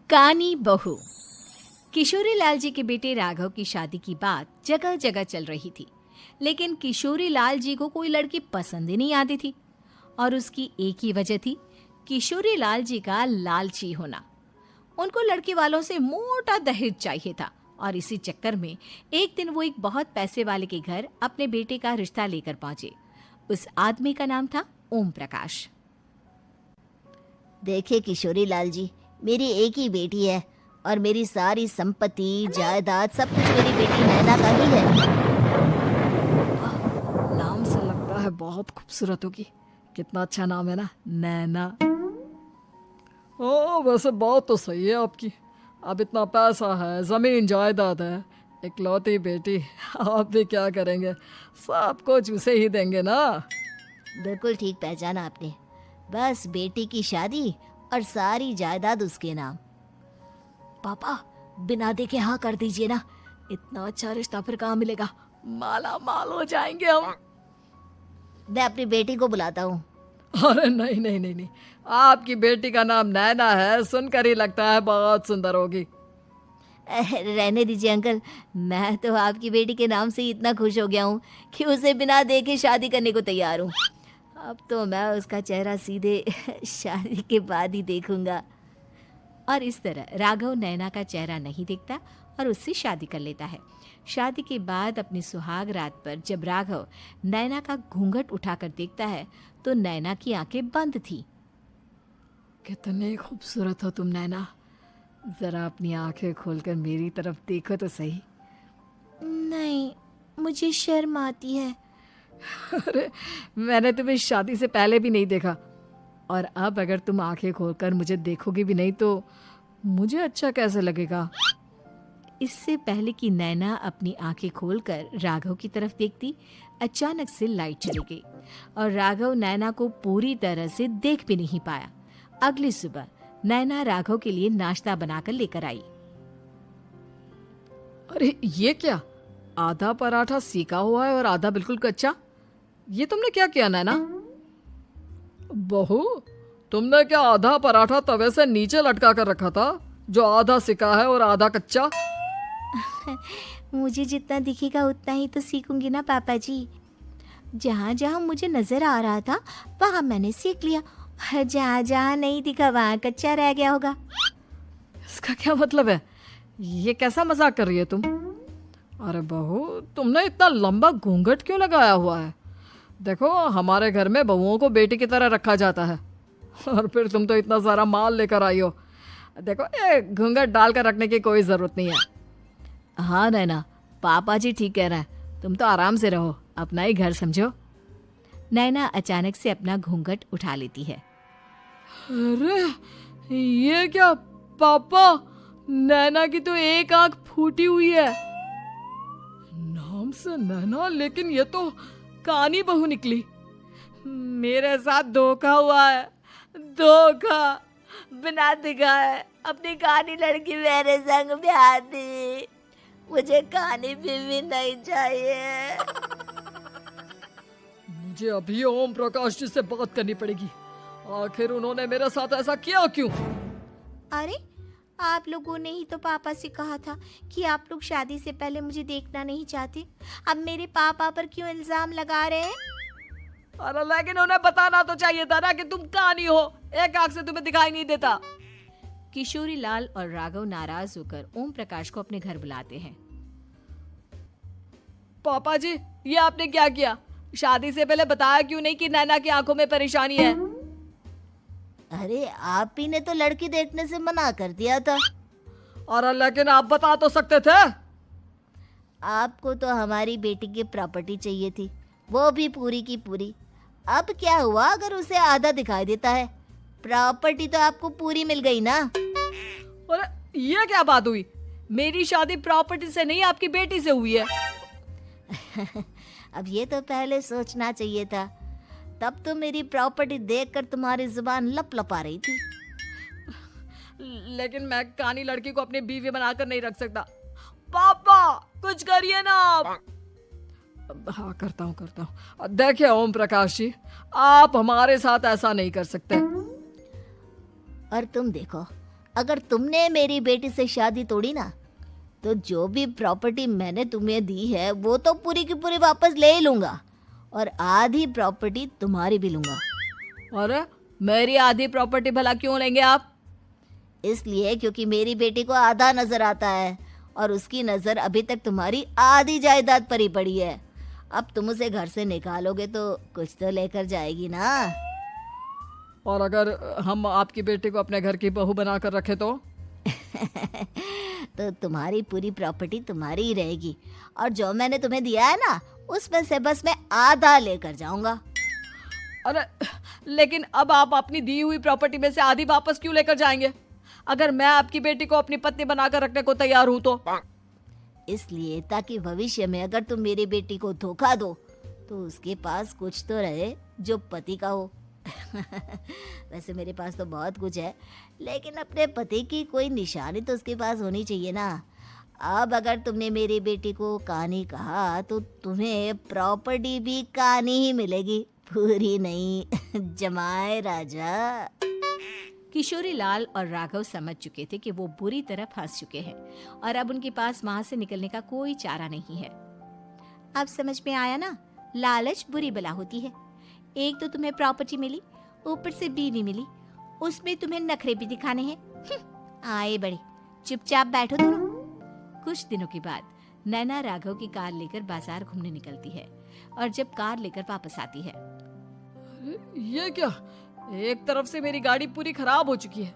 कानी बहू। किशोरी लाल जी के बेटे राघव की शादी की बात जगह जगह चल रही थी, लेकिन किशोरी लाल जी को कोई लड़की पसंद ही नहीं आती थी। और उसकी एक ही वजह थी, किशोरी लाल जी का लालची होना। उनको लड़की वालों से मोटा दहेज चाहिए था और इसी चक्कर में एक दिन वो एक बहुत पैसे वाले के घर अपने बेटे का रिश्ता लेकर पहुंचे। उस आदमी का नाम था ओम प्रकाश। देखिए किशोरी लाल जी, मेरी एक ही बेटी है और मेरी सारी संपत्ति जायदाद सब कुछ मेरी बेटी नैना का ही है। नाम से लगता है बहुत खूबसूरत होगी। कितना अच्छा नाम है ना, नैना। ओ वैसे बात तो सही है आपकी। अब इतना पैसा है, जमीन जायदाद है, इकलौती बेटी, आप भी क्या करेंगे? सब कुछ उसे ही देंगे ना। बिल्कुल ठीक पहचाना आपने। बस बेटी की शादी और सारी जायदाद उसके नाम। पापा बिना देखे हाँ कर दीजिए ना, इतना अच्छा रिश्ता फिर कहाँ मिलेगा? माला माल हो जाएंगे हम। मैं अपनी बेटी को बुलाता हूँ। अरे नहीं नहीं नहीं नहीं, आपकी बेटी का नाम नैना है, सुनकर ही लगता है बहुत सुंदर होगी। रहने दीजिए अंकल, मैं तो आपकी बेटी के नाम से ही इतना खुश हो गया हूँ कि उसे बिना देखे शादी करने को तैयार हूँ। अब तो मैं उसका चेहरा सीधे शादी के बाद ही देखूंगा। और इस तरह राघव नैना का चेहरा नहीं देखता और उससे शादी कर लेता है। शादी के बाद अपनी सुहाग रात पर जब राघव नैना का घूंघट उठाकर देखता है तो नैना की आंखें बंद थी। कितनी खूबसूरत हो तुम नैना, जरा अपनी आंखें खोलकर मेरी तरफ देखो तो सही। नहीं, मुझे शर्म आती है। अरे मैंने तुम्हें शादी से पहले भी नहीं देखा, और अब अगर तुम आंखें खोलकर मुझे देखोगी भी नहीं तो मुझे अच्छा कैसे लगेगा? इससे पहले कि नैना अपनी आंखें खोलकर राघव की तरफ देखती, अचानक से लाइट चली गई और राघव नैना को पूरी तरह से देख भी नहीं पाया। अगली सुबह नैना राघव के लिए नाश्ता बनाकर लेकर आई। अरे ये क्या, आधा पराठा सीका हुआ है और आधा बिल्कुल कच्चा। ये तुमने क्या किया नैना? बहू, तुमने क्या आधा पराठा तवे से नीचे लटका कर रखा था जो आधा सिका है और आधा कच्चा? मुझे जितना दिखेगा उतना ही तो सीखूंगी ना पापा जी। जहाँ जहाँ मुझे नजर आ रहा था वहाँ मैंने सीख लिया, जहाँ जहाँ नहीं दिखा वहाँ कच्चा रह गया होगा। इसका क्या मतलब है? ये कैसा मजाक कर रही है तुम? अरे बहू, तुमने इतना लंबा घूंघट क्यों लगाया हुआ है? देखो हमारे घर में बहुओं को बेटी की तरह रखा जाता है, और फिर तुम तो इतना सारा माल लेकर आई हो। देखो ये घूंघट डालकर रखने की कोई जरूरत नहीं है। हाँ नैना, पापा जी ठीक कह रहे हैं, तुम तो आराम से रहो, अपना ही घर समझो। नैना अचानक से अपना घूंघट उठा लेती है। अरे ये क्या पापा, नैना की तो एक आंख फूटी हुई है। नाम से नैना, लेकिन ये तो कानी बहू निकली। मेरे साथ धोखा हुआ है, धोखा। बिना दिखाए अपनी कानी लड़की मेरे संग ब्याह दी। मुझे कानी बीवी नहीं चाहिए। मुझे अभी ओम प्रकाश जी से बात करनी पड़ेगी। आखिर उन्होंने मेरे साथ ऐसा किया क्यों? अरे आप लोगों ने ही तो पापा से कहा था कि आप लोग शादी से पहले मुझे देखना नहीं चाहते। अब मेरे पापा पर क्यों इल्जाम लगा रहे हैं? अरे लेकिन उन्हें बताना तो चाहिए था ना कि तुम कानी हो, एक आंख से तुम्हें दिखाई नहीं देता। किशोरी लाल और राघव नाराज होकर ओम प्रकाश को अपने घर बुलाते हैं। पापा जी, ये आपने क्या किया? शादी से पहले बताया क्यों नहीं कि नैना की आंखों में परेशानी है? अरे आप ही ने तो लड़की देखने से मना कर दिया था। और लेकिन आप बता तो सकते थे। आपको तो हमारी बेटी की प्रॉपर्टी चाहिए थी, वो भी पूरी की पूरी। अब क्या हुआ अगर उसे आधा दिखाई देता है? प्रॉपर्टी तो आपको पूरी मिल गई ना। अरे ये क्या बात हुई? मेरी शादी प्रॉपर्टी से नहीं, आपकी बेटी से हुई है। अब ये तो पहले सोचना चाहिए था, तब तो मेरी प्रॉपर्टी देखकर तुम्हारी जुबान लप लपा रही थी। लेकिन मैं कानी लड़की को अपनी बीवी बनाकर नहीं रख सकता। पापा कुछ करिए ना आप। हाँ करता हूँ। देखिए ओम प्रकाश जी, आप हमारे साथ ऐसा नहीं कर सकते। और तुम देखो, अगर तुमने मेरी बेटी से शादी तोड़ी ना, तो जो भी प्रॉपर्टी मैंने तुम्हें दी है वो तो पूरी की पूरी वापस ले ही लूँगा, और आधी प्रॉपर्टी तुम्हारी भी लूँगा। अरे मेरी आधी प्रॉपर्टी भला क्यों लेंगे आप? इसलिए क्योंकि मेरी बेटी को आधा नजर आता है और उसकी नजर अभी तक तुम्हारी आधी जायदाद पर ही पड़ी है। अब तुम उसे घर से निकालोगे तो कुछ तो लेकर जाएगी ना। और अगर हम आपकी बेटी को अपने घर की बहू बना कर रखे तो? तो तुम्हारी पूरी प्रॉपर्टी तुम्हारी ही रहेगी, और जो मैंने तुम्हें दिया है ना, उसमें से बस मैं आधा लेकर जाऊंगा। अरे लेकिन अब आप अपनी दी हुई प्रॉपर्टी में से आधी वापस क्यों लेकर जाएंगे? अगर मैं आपकी बेटी को अपनी पत्नी बनाकर रखने को तैयार हूं तो? इसलिए ताकि भविष्य में अगर तुम मेरी बेटी को धोखा दो तो उसके पास कुछ तो रहे जो पति का हो। वैसे मेरे पास तो बहुत कुछ है, लेकिन अपने पति की कोई निशानी तो उसके पास होनी चाहिए ना। अब अगर तुमने मेरी बेटी को कानी कहा तो तुम्हें प्रॉपर्टी भी कानी ही मिलेगी, पूरी नहीं। जमाए राजा। किशोरी लाल और राघव समझ चुके थे कि वो बुरी तरह फंस चुके हैं और अब उनके पास वहां से निकलने का कोई चारा नहीं है। अब समझ में आया ना, लालच बुरी बला होती है। एक तो तुम्हें प्रॉपर्टी मिली, ऊपर से बीवी मिली, उसमें तुम्हें नखरे भी दिखाने हैं। आए बड़े, चुपचाप बैठो दोनों। कुछ दिनों के बाद नैना राघव की कार लेकर बाजार घूमने निकलती है और जब कार लेकर वापस आती है, ये क्या? एक तरफ से मेरी गाड़ी पूरी खराब हो चुकी है।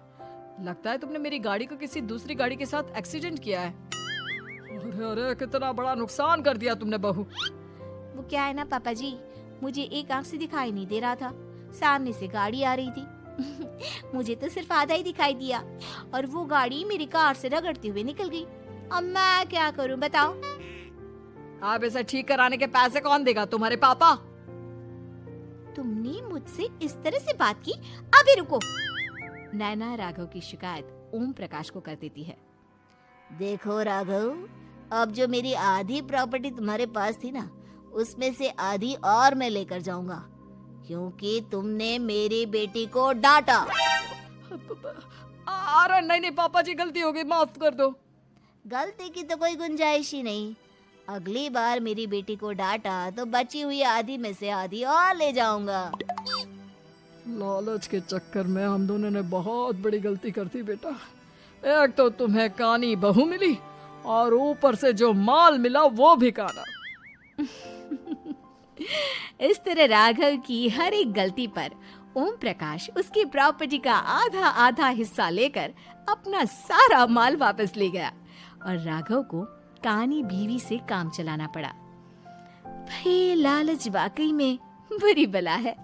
लगता है तुमने मेरी गाड़ी को किसी दूसरी गाड़ी के साथ एक्सीडेंट किया है। अरे अरे कितना बड़ा नुकसान कर दिया तुमने बहू। वो क्या है ना पापा जी, मुझे एक आंख से दिखाई नहीं दे रहा था, सामने से गाड़ी आ रही थी। मुझे तो सिर्फ आधा ही दिखाई दिया और वो गाड़ी मेरी कार से रगड़ते हुए निकल गई। अब मैं क्या करूं बताओ? आप इसे ठीक कराने के पैसे कौन देगा? तुम्हारे पापा? तुमने मुझसे इस तरह से बात की? अभी रुको। नैना राघव की शिकायत ओम प्रकाश को कर देती है। देखो राघव, अब जो मेरी आधी प्रॉपर्टी तुम्हारे पास थी ना, उसमें से आधी और मैं लेकर जाऊंगा, क्योंकि तुमने मेरी बेटी को डांटा। अरे नहीं नहीं पापा जी, गलती हो गई, माफ कर दो। गलती की तो कोई गुंजाइश ही नहीं। अगली बार मेरी बेटी को डांटा तो बची हुई आधी में से आधी और ले जाऊंगा। लालच के चक्कर में हम दोनों ने बहुत बड़ी गलती कर दी बेटा। एक तो तुम्हें कानी बहू मिली और ऊपर से जो माल मिला वो भी काना। इस तरह राघव की हर एक गलती पर ओम प्रकाश उसकी प्रॉपर्टी का आधा आधा हिस्सा लेकर अपना सारा माल वापस ले गया और राघव को कानी बीवी से काम चलाना पड़ा। भाई लालच वाकई में बुरी बला है।